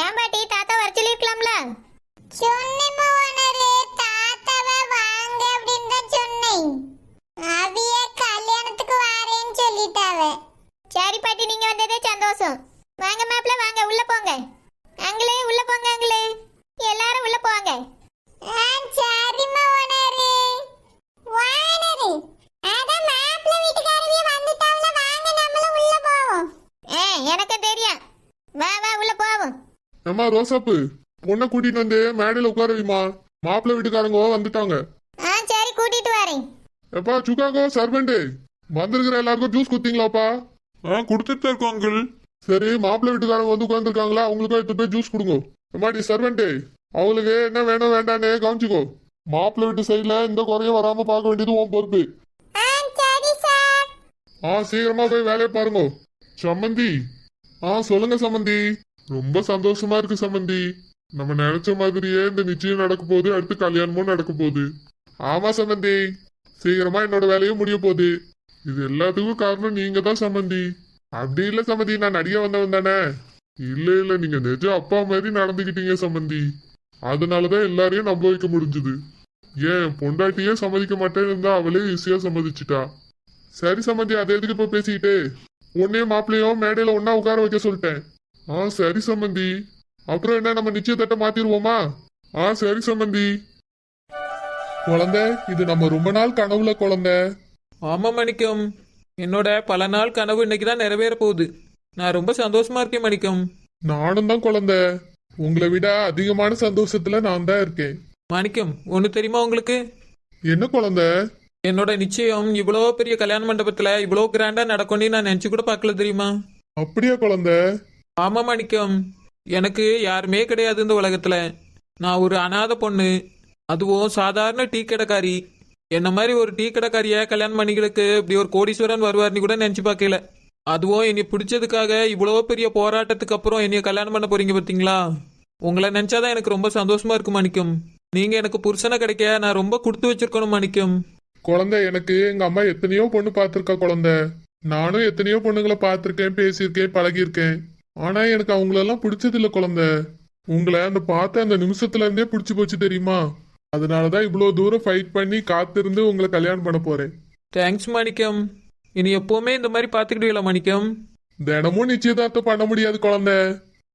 ஏன் பாட்டி தாத்தா வர சொல்லிருக்கலாம்ல? சொன்னேம்மா ஓனரே, தாத்தாவை வாங்க அப்படின்னு தான் சொன்னேன். அவிய கல்யாணத்துக்கு வாரேன்னு சொல்லிட்டாவ. சரி பாட்டி, நீங்க வந்ததே சந்தோஷம். வாங்க மாப்பிள்ள, வாங்க உள்ள போங்க. அங்களே உள்ள போங்க, அங்களே எல்லாரும் உள்ள போங்க. சரிம்மா ஓனரே. ஓனரே, அதான் மாப்பிள்ளை வீட்டுக்காரவிய வந்துட்டாவல, வாங்க நம்மளும் உள்ள போவோம். எனக்கு தெரியும். வா வா உள்ள போவோம். அம்மா ரோசாப்பு, பொண்ணை கூட்டிட்டு வந்து மேடையில உட்காரவிமா. மாப்பிள்ளை வீட்டுக்காரங்க வந்துட்டாங்க. சரி, கூட்டிட்டு வரேன். எப்பா சுக்காகோ சர்வெண்ட், வந்திருக்கிற எல்லாருக்கும் ஜூஸ் குத்தீங்களாப்பா? கொடுத்துட்டு இருக்கோம் அங்கிள். சரி, மாப்பிள்ளை வீட்டுக்காரங்க வந்து உட்காந்துருக்காங்களா, அவங்களுக்கும் எடுத்து போய் ஜூஸ் கொடுங்க. அம்மாடி சர்வெண்ட், அவங்களுக்கு என்ன வேணும் வேண்டான்னு கவனிச்சுக்கோ. மாப்பிள்ளை வீட்டு சைட்ல இந்த குறையும் வராம பார்க்க வேண்டியது உன் பொறுப்பு. சரி சார். சீக்கிரமா போய் வேலையை பாருங்க. சம்மந்தி. சொல்லுங்க சம்மந்தி. ரொம்ப சந்தோஷமா இருக்கு சம்மந்தி. நம்ம நினைச்ச மாதிரியே இந்த நிச்சயம் நடக்க போகுது, அடுத்து கல்யாணமும் நடக்க போகுது. ஆமா சம்மந்தி, சீக்கிரமா என்னோட வேலையும் முடிய போகுது. இது எல்லாத்துக்கும் காரணம் நீங்க தான் சம்மந்தி. அப்படி இல்ல சம்மந்தி, நான் நடிகை வந்தவன் தானே. இல்ல நீங்க நிஜ அப்பா மாதிரி நடந்துக்கிட்டீங்க சம்மந்தி. அதனாலதான் எல்லாரையும் நம்ப வைக்க முடிஞ்சுது. ஏன் பொண்டாட்டியே சம்மதிக்க மாட்டேன்னு இருந்தா அவளே ஈஸியா சம்மதிச்சுட்டா. சரி சம்மந்தி, அதை எதுக்கு இப்ப பேசிக்கிட்டு? உன்னையும் மாப்பிள்ளையும் மேடையில ஒன்னா உட்கார வைக்க சொல்லிட்டேன். சரி சம்மந்தி. அப்புறம் என்ன, நம்ம நிச்சயத்தட்ட மாத்திருவோமா? சரி சம்மந்தி. குழந்தை, இது நம்ம ரொம்ப நாள் கனவுல குழந்தை. ஆமா மணிக்கம், என்னோட பல நாள் கனவு இன்னைக்கு தான் நிறைவேற போகுது. நான் ரொம்ப சந்தோஷமா இருக்கேன் மணிக்கம். நானும் தான் குழந்தை. உங்களை விட அதிகமான சந்தோஷத்துல நான் தான் இருக்கேன். மணிக்கம், ஒண்ணு தெரியுமா உங்களுக்கு? என்ன குழந்தை? என்னோட நிச்சயம் இவ்வளோ பெரிய கல்யாண மண்டபத்துல இவ்வளோ கிராண்டா நடக்கும்னு நான் நினைச்சு கூட பார்க்கல தெரியுமா? அப்படியா குழந்தை? ஆமா மணிக்கம், எனக்கு யாருமே கிடையாது இந்த உலகத்துல. நான் ஒரு அனாத பொண்ணு, அதுவும் சாதாரண டீ கடைக்காரி. என்ன மாதிரி ஒரு டீ கடைக்காரிய கல்யாணம் பண்ணிகளுக்கு இப்படி ஒரு கோடீஸ்வரன் வருவார்னு கூட நினைச்சு பார்க்கல. அதுவும் என்னை பிடிச்சதுக்காக இவ்வளோ பெரிய போராட்டத்துக்கு அப்புறம் என்னைய கல்யாணம் பண்ண போறீங்க பார்த்தீங்களா? உங்களை நினைச்சாதான் எனக்கு ரொம்ப சந்தோஷமா இருக்கு மணிக்கம். நீங்க எனக்கு புருஷனை கிடைக்க நான் ரொம்ப கொடுத்து வச்சிருக்கணும் மணிக்கம். குழந்தை, எனக்கு எங்க அம்மா எத்தனையோ பொண்ணு பார்த்திருக்கா குழந்தை. நானும் எத்தனையோ பொண்ணுங்களை பார்த்திருக்கேன், பேசியிருக்கேன், பழகியிருக்கேன். ஆனா எனக்கு அவங்களெல்லாம் பிடிச்சது இல்ல குழந்தை. உங்களை அந்த பார்த்த அந்த நிமிஷத்துல இருந்தே பிடிச்சு போச்சு தெரியுமா? அதனாலதான் இவ்வளவு தூரம் ஃபைட் பண்ணி காத்திருந்து உங்களை கல்யாணம் பண்ண போறேன். தேங்க்ஸ் மணிக்கம். இனி எப்பவுமே இந்த மாதிரி பாத்துக்கிட்டீங்களா மணிக்கம்? தினமும் நிச்சயதார்த்தம் பண்ண முடியாது குழந்தை.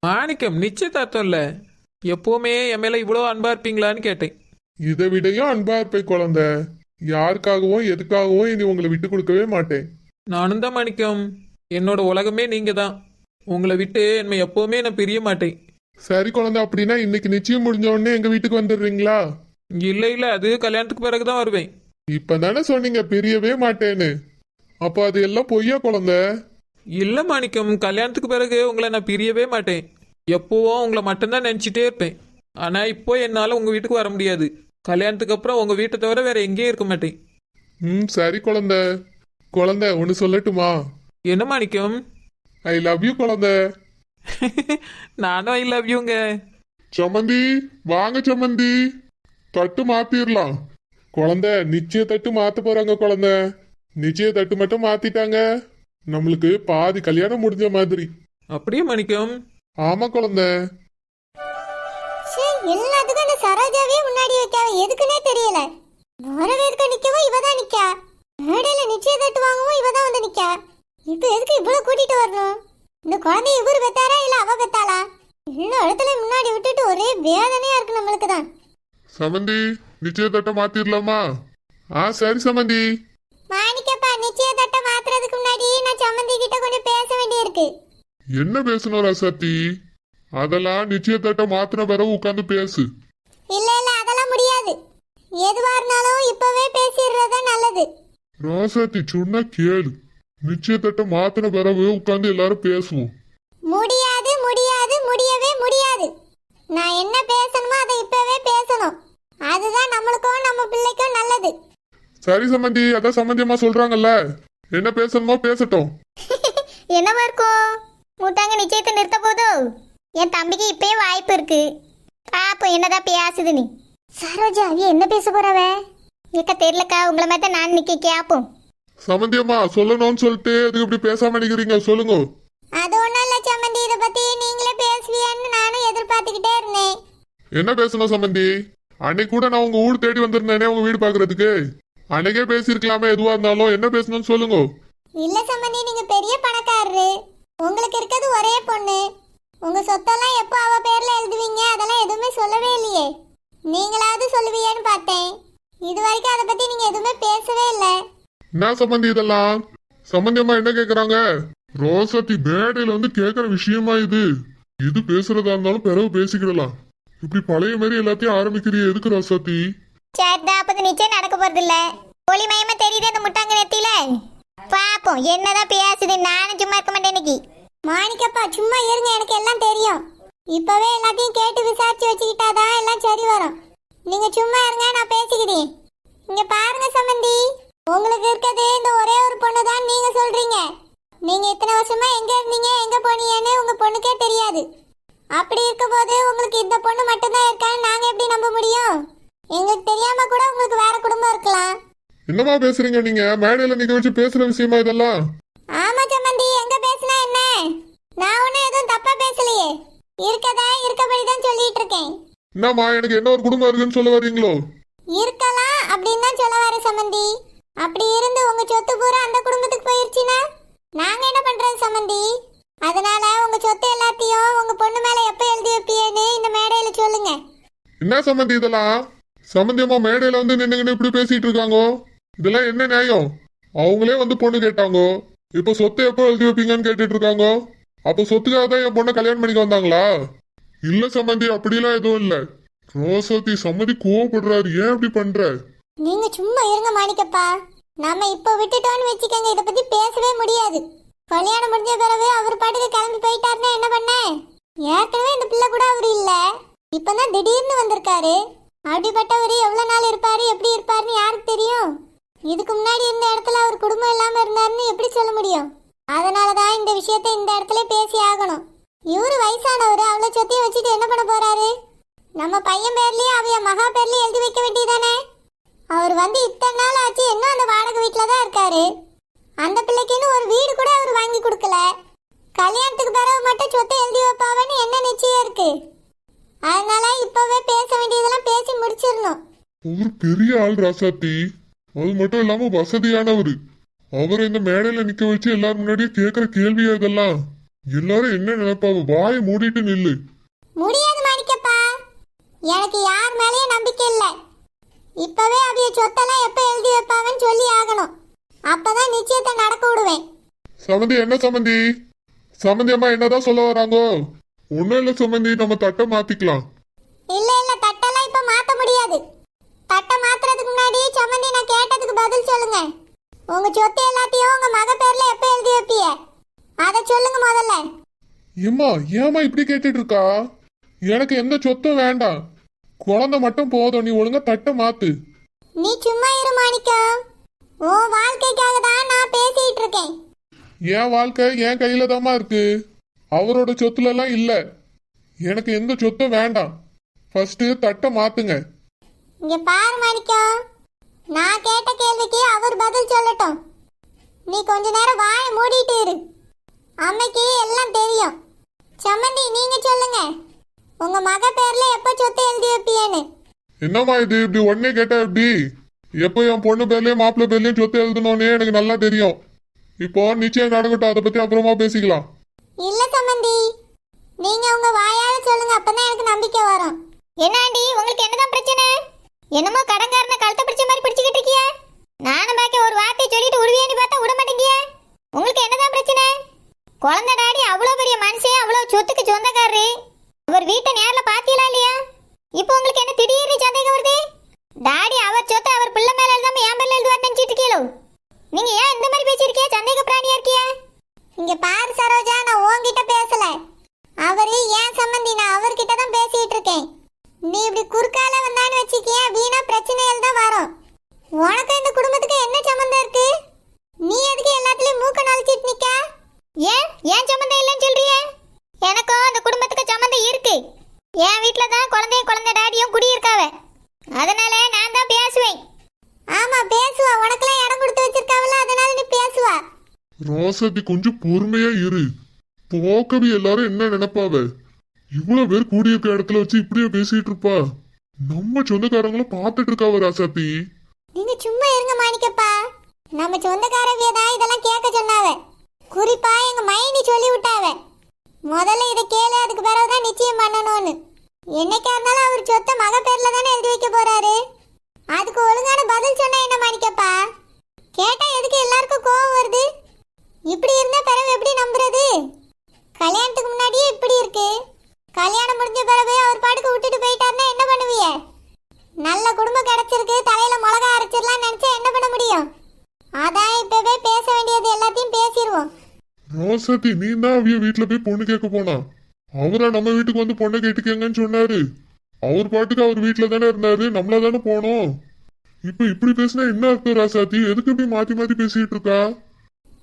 மாணிக்கம், நிச்சயதார்த்தம் இல்ல, எப்பவுமே என் மேல இவ்வளோ அன்பா இருப்பீங்களான்னு கேட்டேன். இதை விடையும் அன்பா இருப்பேன் குழந்தை. யாருக்காகவும் எதுக்காகவும் இனி உங்களை விட்டு கொடுக்கவே மாட்டேன். நானும் தான் மணிக்கம், என்னோட உலகமே நீங்க தான். உங்களை விட்டு என்னை எப்பவுமே நான் பிரிய மாட்டேன். சரி குழந்தை, அப்படின்னா இன்னைக்கு நிச்சயம் முடிஞ்ச உடனே எங்க வீட்டுக்கு வந்துடுறீங்களா? இல்ல இல்ல, அது கல்யாணத்துக்கு பிறகுதான் வருவேன். இப்பதானே சொன்னீங்க பிரியவே மாட்டேன்னு. அப்போ அது எல்லாம் பொய்யா குழந்தை? இல்ல மாணிக்கம், கல்யாணத்துக்கு பிறகு உங்களை நான் பிரியவே மாட்டேன். எப்பவும் உங்களை மட்டும்தான் நினைச்சிட்டே இருப்பேன். ஆனா இப்போ என்னால உங்க வீட்டுக்கு வர முடியாது. கல்யாணத்துக்கு அப்புறம் உங்க வீட்டை தவிர வேற எங்கேயும் இருக்க மாட்டேன். சரி குழந்தை. குழந்தை, ஒன்னு சொல்லட்டுமா? என்ன மாணிக்கம்? ஐ லவ் யூ குழந்தை. நானும் ஐ லவ் யூங்க. சம்மந்தி, வாங்க சம்மந்தி, தட்டு மாத்திரலாம். குழந்தை, நிச்சய தட்டு மாத்த போறாங்க குழந்தை. நிச்சய தட்டு மட்டும் மாத்திட்டாங்க, நம்மளுக்கு பாதி கல்யாணம் முடிஞ்ச மாதிரி. அப்படியே மாணிக்கம்? ஆமா குழந்தை. எல்லாத்துக்கும் அந்த சரோஜாவே முன்னாடி வைக்காவ, எதுக்குன்னே தெரியல. வரவேற்க நிக்கவும் இவதான் நிக்கா, மேடையில நிச்சயதார்த்தம் வாங்கவும் இவதான் வந்து நிக்கா. இப்ப எதுக்கு இவ்வளவு கூட்டிட்டு வரணும்? இந்த குழந்தை இவரு பெத்தாரா இல்ல அவ பெத்தாளா? எல்லா இடத்துல முன்னாடி விட்டுட்டு ஒரே வேதனையா இருக்கு நம்மளுக்கு தான். சமந்தி, நிச்சய தட்டை மாத்திரலாமா? சரி சமந்தி. மாணிக்கப்பா, நிச்சயதார்த்தம் மாத்துறதுக்கு முன்னாடி நான் சம்மந்தி கிட்ட கொஞ்சம் பேச வேண்டியிருக்கு. என்ன பேசணும் ரசத்தி? அதெல்லாம் நிச்சயத்தட்ட மாத்திர பிறகு உட்காந்து பேசு. இல்ல இல்ல, அதெல்லாம் முடியாது. எதுவா இருந்தாலும் இப்பவே பேசிடுறது நல்லது. ராசாத்தி சொன்னா கேளு. நிச்சயத்தட்ட மாத்திர பிறகு உட்காந்து எல்லாரும் பேசுவோம். முடியாது முடியாது, முடியவே முடியாது. நான் என்ன பேசணுமோ அதை இப்பவே பேசணும். அதுதான் நம்மளுக்கும் நம்ம பிள்ளைக்கும் நல்லது. சரி சம்பந்தி, அதான் சம்பந்தியமா சொல்றாங்கல்ல, என்ன பேசணுமோ பேசட்டும். என்னவா இருக்கும்? மூட்டாங்க நிச்சயத்தை நிறுத்த போதோ? என் தம்பிக்கு இப்பயே வாய்ப்பு இருக்கு. பாப்போம் என்னதான் பேசுது. நீ சரோஜா என்ன பேச போறவ? ஏக்க தெரியலக்கா, உங்களை மாதிரி தான் நான் நிக்க கேப்போம். சம்பந்தியம்மா சொல்லணும்னு சொல்லிட்டு அதுக்கு இப்படி பேசாம நிக்கிறீங்க, சொல்லுங்க. அது ஒண்ணும் இல்ல சம்மந்தி, இதை பத்தி நீங்களே பேசுவீன்னு நானும் என்ன பேசணும் சம்பந்தி? அன்னைக்கு கூட நான் உங்க ஊர் தேடி வந்திருந்தேனே உங்க வீடு பாக்குறதுக்கு. அன்னைக்கே பேசியிருக்கலாமே, எதுவா இருந்தாலும். என்ன பேசணும்னு சொல்லுங்க. இல்ல சம்பந்தி, நீங்க பெரிய பணக்காரரு, உங்களுக்கு இருக்கிறது ஒரே பொண்ணு. உங்க சொத்தெல்லாம் எப்போ அவ பேர்ல எழுதுவீங்க அதெல்லாம் எதுவுமே சொல்லவே இல்லையே. நீங்களாவது சொல்லுவீங்கன்னு பார்த்தேன். இது வரைக்கும் அதை பத்தி நீங்க எதுவுமே பேசவே இல்லை. என்ன சம்பந்தி இதெல்லாம்? சம்பந்தி அம்மா என்ன கேக்குறாங்க? ரோசத்தி மேடையில வந்து கேக்குற விஷயமா இது? எது பேசுறதா இருந்தாலும் பிறகு பேசிக்கிடலாம். இப்படி பழைய மாதிரி எல்லாத்தையும் ஆரம்பிக்கிறீ எதுக்கு ரோசத்தி? சரிதான், அப்ப நிச்சயம் நடக்க போறது இல்ல. ஒளிமயமா தெரியுது அந்த முட்டாங்க நெத்தியில. பாப்போம் என்னதான் பேசுது. நானும் சும்மா இருக்க மாட்டேன் இன்னைக்கு. மாணிக்கப்பா சும்மா இருங்க, எனக்கு எல்லாம் தெரியும். இப்பவே எல்லாத்தையும் கேட்டு விசாரிச்சு வச்சுக்கிட்டாதான் எல்லாம் சரி வரும். நீங்க சும்மா இருங்க, நான் பேசிக்கிறேன். இங்க பாருங்க சம்பந்தி, உங்களுக்கு இருக்கிறது இந்த ஒரே ஒரு பொண்ணு தான் நீங்க சொல்றீங்க. நீங்க இத்தனை வருஷமா எங்க இருந்தீங்க எங்க போனீங்கன்னு உங்க பொண்ணுக்கே தெரியாது. அப்படி இருக்கும்போது உங்களுக்கு இந்த பொண்ணு மட்டும்தான் இருக்கான்னு நாங்க எப்படி நம்ப முடியும்? எங்களுக்கு தெரியாம கூட உங்களுக்கு வேற குடும்பம் இருக்கலாம். என்னமா பேசுறீங்க நீங்க? மேடையில நிக்க வச்சு பேசுற விஷயமா இதெல்லாம்? ஆமா சம்பந்தி, எங்க பேசினா என்ன? நான் ஒன்னும் எதுவும் தப்பா பேசலையே. இருக்கதா இருக்கபடிதான் சொல்லிட்டு இருக்கேன். என்னம்மா, எனக்கு என்ன ஒரு குடும்பம் இருக்குன்னு சொல்ல வரீங்களோ? இருக்கலாம் அப்படின்னு தான் சொல்ல வர சம்பந்தி. அப்படி இருந்து உங்க சொத்து பூரா அந்த குடும்பத்துக்கு போயிருச்சுன்னா நாங்க என்ன பண்றது சம்பந்தி? அதனால உங்க சொத்து எல்லாத்தையும் உங்க பொண்ணு மேல எப்ப எழுதி வைப்பீன்னு இந்த மேடையில சொல்லுங்க. என்ன சம்பந்தி இதெல்லாம்? சம்பந்தி அம்மா மேடையில வந்து நின்னுங்கன்னு இப்படி பேசிட்டு இருக்காங்க. இதெல்லாம் என்ன நியாயம்? அவங்களே வந்து பொண்ணு கேட்டாங்க. இப்ப சொத்தை எப்போ எழுதி வைப்பீங்கன்னு கேட்டுட்டு இருக்காங்க. அப்ப சொத்துக்காக தான் என் பொண்ணை கல்யாணம் பண்ணிக்க வந்தாங்களா? இல்ல சம்பந்தி, அப்படிலாம் எதுவும் இல்ல. ரோசத்தி சம்மதி கோவப்படுறாரு. ஏன் அப்படி பண்ற? நீங்க சும்மா இருங்க மாணிக்கப்பா. நாம இப்ப விட்டுட்டோம்னு வச்சுக்கோங்க, இத பத்தி பேசவே முடியாது. கல்யாணம் முடிஞ்ச பிறகு அவர் பாட்டுக்கு கிளம்பி போயிட்டாருன்னா என்ன பண்ண? ஏற்கனவே இந்த பிள்ளை கூட அவரு இல்ல, இப்பதான் திடீர்னு வந்திருக்காரு. அப்படிப்பட்டவர் எவ்வளவு நாள் இருப்பாரு, எப்படி இருப்பாருன்னு யாருக்கு தெரியும்? இதுக்கு முன்னாடி இந்த இடத்துல அவர் குடும்பம் இல்லாம இருந்தாருன்னு எப்படி சொல்ல முடியும்? அதனாலதான் இந்த விஷயத்தை இந்த இடத்துல பேசி ஆகணும். இவரு வயசானவரு, அவ்வளவு சொத்தையும் வச்சுட்டு என்ன பண்ண போறாரு? நம்ம பையன் பேர்லயே அவைய மகா பேர்லயே எழுதி வைக்க வேண்டியதானே? அவர் வந்து இத்தனை நாள் ஆச்சு, இன்னும் அந்த வாடகை வீட்டுல தான் இருக்காரு. அந்த பிள்ளைக்குன்னு ஒரு வீடு கூட அவர் வாங்கி கொடுக்கல. கல்யாணத்துக்கு பிறகு மட்டும் சொத்தை எழுதி வைப்பாவன்னு என்ன நிச்சயம் இருக்கு? அதனால இப்பவே பேச வேண்டியதெல்லாம் பேசி முடிச்சிடணும். ஒரு பெரிய ஆள் ராசாத்தி. அது மட்டும் இல்லாம வசதியானவரு. அவரை இந்த மேடையில நிக்க வச்சு எல்லாரும் முன்னாடியே கேக்குற கேள்வியா இதெல்லாம்? எல்லாரும் என்ன நினைப்பாங்க? வாயை மூடிட்டு நில்லு. முடியாது மாணிக்கப்பா, எனக்கு யார் மேலேயும் நம்பிக்கை இல்லை. இப்பவே அவைய சொத்தெல்லாம் எப்ப எழுதி வைப்பாங்கன்னு சொல்லி ஆகணும். அப்பதான் நிச்சயத்தை நடக்க விடுவேன். சமந்தி என்ன சமந்தி? சமந்தி அம்மா என்னதான் சொல்ல வராங்கோ? ஒன்னும் இல்ல சமந்தி, நம்ம தட்டை மாத்திக்கலாம். இல்ல இல்ல, தட்டெல்லாம் இப்ப மாத்த முடியாது. தட்டை மாத்துறதுக்கு முன்னாடி சம்மந்தி நான் கேட்டதுக்கு பதில் சொல்லுங்க. உங்க சொத்து எல்லாத்தையும் உங்க மக பேர்ல எப்ப எழுதி வைப்பிய அத சொல்லுங்க முதல்ல. ஏம்மா ஏமா இப்படி கேட்டுட்டு இருக்கா? எனக்கு எந்த சொத்தும் வேண்டாம், குழந்தை மட்டும் போதும். நீ ஒழுங்கா தட்டை மாத்து. நீ சும்மா இரு மாணிக்கம். உன் வாழ்க்கைக்காக தான் நான் பேசிட்டு இருக்கேன். என் வாழ்க்கை என் கையில தாமா இருக்கு, அவரோட சொத்துல எல்லாம் இல்ல. எனக்கு எந்த சொத்தும் வேண்டாம். ஃபர்ஸ்ட் தட்டை மாத்துங்க. இங்க பாரு மாணிக்கம், நான் கேட்ட கேள்விக்கு அவர் பதில் சொல்லட்டும். நீ கொஞ்ச நேரம் வாயை மூடிட்டு இரு. அம்மைக்கு எல்லாம் தெரியும். சம்மந்தி நீங்க சொல்லுங்க, உங்க மக பேர்ல எப்ப சொத்து எழுதி வைப்பியேன்னு. என்னம்மா இது இப்படி உடனே கேட்டா எப்படி? எப்போ என் பொண்ணு பேர்லயும் மாப்பிள்ளை பேர்லயும் சொத்து எழுதணும்னே எனக்கு நல்லா தெரியும். இப்போ நிச்சயம் நடக்கட்டும், அதை பத்தி அப்புறமா பேசிக்கலாம். இல்ல சம்மந்தி, நீங்க உங்க வாயால சொல்லுங்க, அப்பதான் எனக்கு நம்பிக்கை வரும். என்னாண்டி உங்களுக்கு என்னதான் பிரச்சனை? என்னமோ கடங்காரன கழுத்தை பிடிச்ச மாதிரி பிடிச்சிக்கிட்டு இருக்கிய. நானும் பாக்கி ஒரு வார்த்தை சொல்லிட்டு உருவியான்னு பார்த்தா விட மாட்டேங்கிய. உங்களுக்கு என்னதான் பிரச்சனை? குழந்தை டாடி அவ்வளோ பெரிய மனுஷன், அவ்வளோ சொத்துக்கு சொந்தக்காரரு. அவர் வீட்டை நேரில் பார்த்தீங்களா இல்லையா? இப்போ உங்களுக்கு என்ன திடீர்னு சந்தேகம் வருது? டாடி அவர் சொத்தை அவர் பிள்ளை மேல எழுதாம என் பேர்ல எழுதுவார் நினைச்சிட்டு இருக்கீங்களோ? நீங்க ஏன் இந்த மாதிரி பேசியிருக்கிய? சந்தேக பிராணியா இருக்கிய? இங்க பாரு சரோஜா, நான் உன்கிட்ட பேசல. அவரு ஏன் சம்மந்தி, நான் அவர்கிட்ட தான் பேசிட்டு இருக்கேன். நீ இப்படி குறுக்கால வந்தான்னு வச்சுக்கிய, வீணா பிரச்சனைகள் தான் வரும். உனக்கு இந்த குடும்பத்துக்கு என்ன சம்மந்தம் இருக்கு? நீ எதுக்கு எல்லாத்துலயும் மூக்க நுழைச்சிட்டு நிக்க? ஏன் சம்மந்தம் இல்லைன்னு சொல்றிய? எனக்கும் அந்த குடும்பத்துக்கு சம்மந்தம் இருக்கு. என் வீட்டுல தான் குழந்தை டாடியும் குடியிருக்காவ. அதனால நான் தான் பேசுவேன். ஆமா பேசுவா, உனக்கெல்லாம் இடம் கொடுத்து வச்சிருக்காவல, அதனால நீ பேசுவா. ரோசத்தி கொஞ்சம் பொறுமையா இரு. போக்கவி எல்லாரும் என்ன நினைப்பாவ? இவ்வளவு பேர் கூடியிருக்க இடத்துல வச்சு இப்படியே பேசிட்டு இருப்பா. நம்ம சொந்தக்காரங்களும் பார்த்துட்டு இருக்காவ ராசாத்தி. நீங்க சும்மா இருங்க மாணிக்கப்பா. நம்ம சொந்தக்காரவிய தான் இதெல்லாம் கேட்க சொன்னாவ. குறிப்பா எங்க மைனி சொல்லி விட்டாவ. முதல்ல இதை கேளு, அதுக்கு பிறகுதான் நிச்சயம் பண்ணணும்னு. என்னைக்கா இருந்தாலும் அவர் சொத்தை மக பேர்ல தானே எழுதி வைக்க போறாரு. அதுக்கு ஒழுங்கான பதில் சொன்னா என்ன மாணிக்கப்பா? கேட்டா எதுக்கு எல்லாருக்கும் கோவம் வருது? இப்படி இருந்தா பிறகு எப்படி நம்புறது? கல்யாணத்துக்கு முன்னாடியே இப்படி இருக்கு. கல்யாணம் முடிஞ்ச பிறகு அவர் பாட்டுக்கு விட்டுட்டு போயிட்டாருன்னா என்ன பண்ணுவீங்க? நல்ல குடும்பம் கிடைச்சிருக்கு, தலையில மிளகா அரைச்சிடலாம் நினைச்சா என்ன பண்ண முடியும்? அதான் இப்பவே பேச வேண்டியது எல்லாத்தையும் பேசிடுவோம். ராசாத்தி, நீ தான் அவிய வீட்டுல போய் பொண்ணு கேட்க போனா. அவரா நம்ம வீட்டுக்கு வந்து பொண்ணை கேட்டுக்கங்கன்னு சொன்னாரு. அவர் பாட்டுக்கு அவர் வீட்டுல தானே இருந்தாரு, நம்மள தானே போனோம். இப்ப இப்படி பேசினா என்ன அர்த்தம் ராசாத்தி? எதுக்கு இப்படி மாத்தி மாத்தி பேசிட்டு இருக்கா?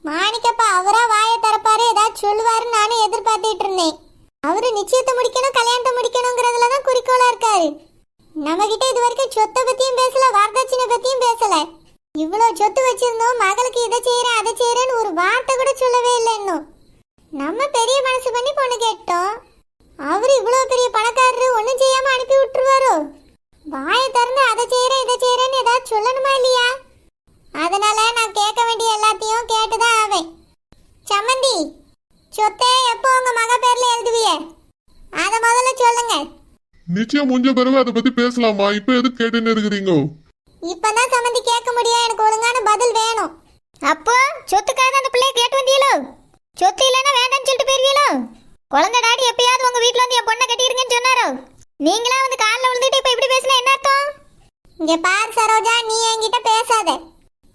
மாணிக்கப்பா அவரா வாயை திறப்பாரு, ஏதாவது சொல்லுவாருன்னு நானும் எதிர்பார்த்துட்டு இருந்தேன். அவரு நிச்சயத்தை முடிக்கணும், கல்யாணத்தை முடிக்கணுங்கிறதுல தான் குறிக்கோளா இருக்காரு. நம்ம கிட்ட இது வரைக்கும் சொத்தை பத்தியும் பேசல, வரதட்சணை பத்தியும் பேசல. இவ்வளவு சொத்து வச்சிருந்தோம், மகளுக்கு இதை செய்யறேன் அதை செய்யறேன்னு ஒரு வார்த்தை கூட சொல்லவே இல்லை. இன்னும் நம்ம பெரிய மனசு பண்ணி பொண்ணு கேட்டோம். அவரு இவ்வளவு பெரிய பணக்காரரு, ஒன்னும் செய்யாம அனுப்பி விட்டுருவாரோ? வாயை திறந்து அதை செய்யறேன் இதை செய்யறேன்னு ஏதாவது சொல்லணுமா இல்லையா? அதனால நான் கேட்க வேண்டிய எல்லாத்தையும் கேட்டுதான் ஆவேன். சம்மந்தி, சொத்தை எப்போ உங்க மக பேர்ல எழுதுவிய? அத முதல்ல சொல்லுங்க. நிச்சயம் முடிஞ்ச பிறகு அதை பத்தி பேசலாமா? இப்ப எதுக்கு கேட்டுன்னு இருக்கிறீங்க? இப்பதான் சம்மந்தி கேட்க முடியும், எனக்கு ஒழுங்கான பதில் வேணும். அப்போ சொத்துக்காக அந்த பிள்ளைய கேட்டு வந்தீங்களோ? சொத்து இல்லைன்னா வேண்டாம்னு சொல்லிட்டு போயிருவீங்களோ? குழந்தை டாடி எப்பயாவது உங்க வீட்டுல வந்து என் பொண்ணை கட்டிருங்கன்னு சொன்னாரோ? நீங்களா வந்து காலில் விழுந்துட்டு இப்ப இப்படி பேசினா என்ன அர்த்தம்? இங்க பாரு சரோஜா, நீ என்கிட்ட பேசாத.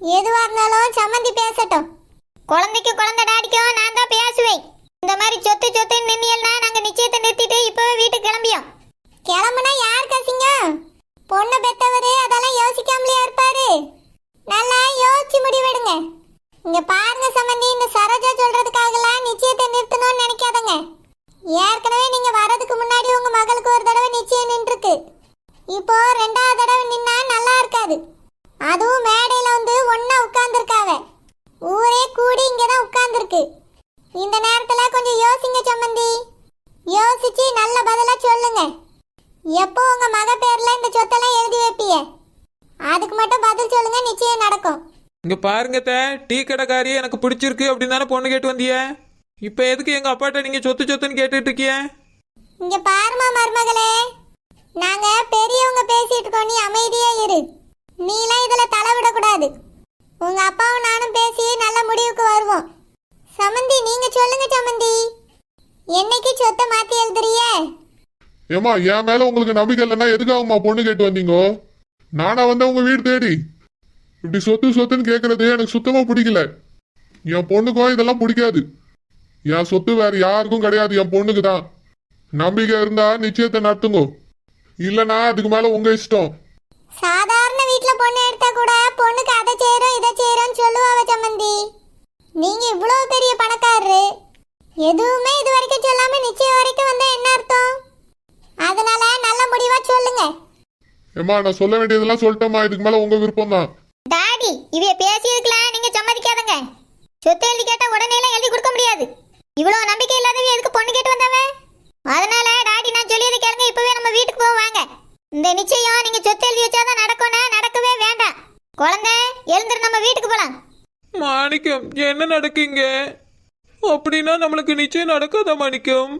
எதுவா இருந்தாலும் சம்மந்தி பேசட்டும். குழந்தைக்கும் குழந்தை டாடிக்கும் நான் தான் பேசுவேன். இந்த மாதிரி சொத்து சொத்துன்னு நின்னியல்னா நாங்க நிச்சயத்தை நிறுத்திட்டு இப்பவே வீட்டுக்கு கிளம்பியோம். கிளம்புனா யார் கசிங்க? பொண்ணு பெத்தவரு அதெல்லாம் யோசிக்காமலையா இருப்பாரு? நல்லா யோசிச்சு முடிவெடுங்க. இங்க பாருங்க சம்மந்தி, இந்த சரோஜா சொல்றதுக்காகலாம் நிச்சயத்தை நிறுத்தணும்னு நினைக்காதங்க. ஏற்கனவே நீங்க வர்றதுக்கு முன்னாடி உங்க மகளுக்கு ஒரு தடவை நிச்சயம் நின்றுருக்கு. இப்போ ரெண்டாவது தடவை நின்னா நல்லா இருக்காது. அதுவும் மேடையில வந்து ஒன்னா உட்கார்ந்துருக்காவ. ஊரே கூடி இங்கதான் உட்கார்ந்துருக்கு. இந்த நேரத்துல கொஞ்சம் யோசிங்க சம்மந்தி. யோசிச்சு நல்ல பதிலா சொல்லுங்க. எப்போ உங்க மக பேர்ல இந்த சொத்தெல்லாம் எழுதி வைப்பீங்க? அதுக்கு மட்டும் பதில் சொல்லுங்க, நிச்சயம் நடக்கும். இங்க பாருங்க டீ கடைக்காரி எனக்கு பிடிச்சிருக்கு அப்படின்னு தானே பொண்ணு கேட்டு வந்திய. இப்ப எதுக்கு எங்க அப்பாட்ட நீங்க சொத்து சொத்துன்னு கேட்டுட்டு இருக்கிய? இங்க பாருமா மருமகளே, நாங்க பெரியவங்க பேசிட்டு இருக்கோம், நீ அமைதியா இரு. நீலாம் இதுல தலைவிடக்கூடாது. உங்க அப்பாவும் நானும் பேசி நல்ல முடிவுக்கு வருவோம். சமந்தி, நீங்க சொல்லுங்க சமந்தி, என்னைக்கு சொத்தை மாத்தி எழுதுறிய? ஏமா, என் மேல உங்களுக்கு நம்பிக்கை இல்லைன்னா எதுக்காகமா பொண்ணு கேட்டு வந்தீங்க? நானா வந்தேன் உங்க வீடு தேடி. இப்படி சொத்து சொத்துன்னு கேட்கறது எனக்கு சுத்தமா பிடிக்கல. என் பொண்ணுக்கும் இதெல்லாம் பிடிக்காது. என் சொத்து வேற யாருக்கும் கிடையாது, என் பொண்ணுக்கு தான். நம்பிக்கை இருந்தா நிச்சயத்தை நடத்துங்க, இல்லைன்னா அதுக்கு மேல உங்க இஷ்டம். சாதாரண வீட்ல பொண்ணு எடுத்தா கூட பொண்ணுக்கு அதை செய்யறோம் இதை செய்யறோம்னு சொல்லுவாவ சம்மந்தி. நீங்க இவ்வளவு பெரிய பணக்காரரு, எதுவுமே இது வரைக்கும் சொல்லாம நிச்சயம் வரைக்கும் வந்தா என்ன அர்த்தம்? அதனால நல்ல முடிவா சொல்லுங்க. ஏமா, நான் சொல்ல வேண்டியதெல்லாம் சொல்லிட்டேம்மா, இதுக்கு மேல உங்க விருப்பம் தான். டாடி இவைய பேசியதுக்கெல்லாம் நீங்க சம்மதிக்காதங்க. சொத்து எழுதி கேட்டா உடனே எல்லாம் எழுதி கொடுக்க முடியாது. இவ்வளவு நம்பிக்கை இல்லாதவங்க எதுக்கு பொண்ணு கேட்டு வந்தவன்? அதனால டாடி நான் சொல்லியதை கேளுங்க, இப்பவே நம்ம வீட்டுக்கு போவாங்க. இந்த நிச்சயம் நீங்க சொத்து எழுதி வச்சாதான் நடக்கும்னா நடக்கவே வேண்டாம். குழந்தை எழுந்துரு, நம்ம வீட்டுக்கு போலாம். மாணிக்கம், என்ன நடக்குங்க? அப்படின்னா நம்மளுக்கு நிச்சயம் நடக்காதா மாணிக்கம்?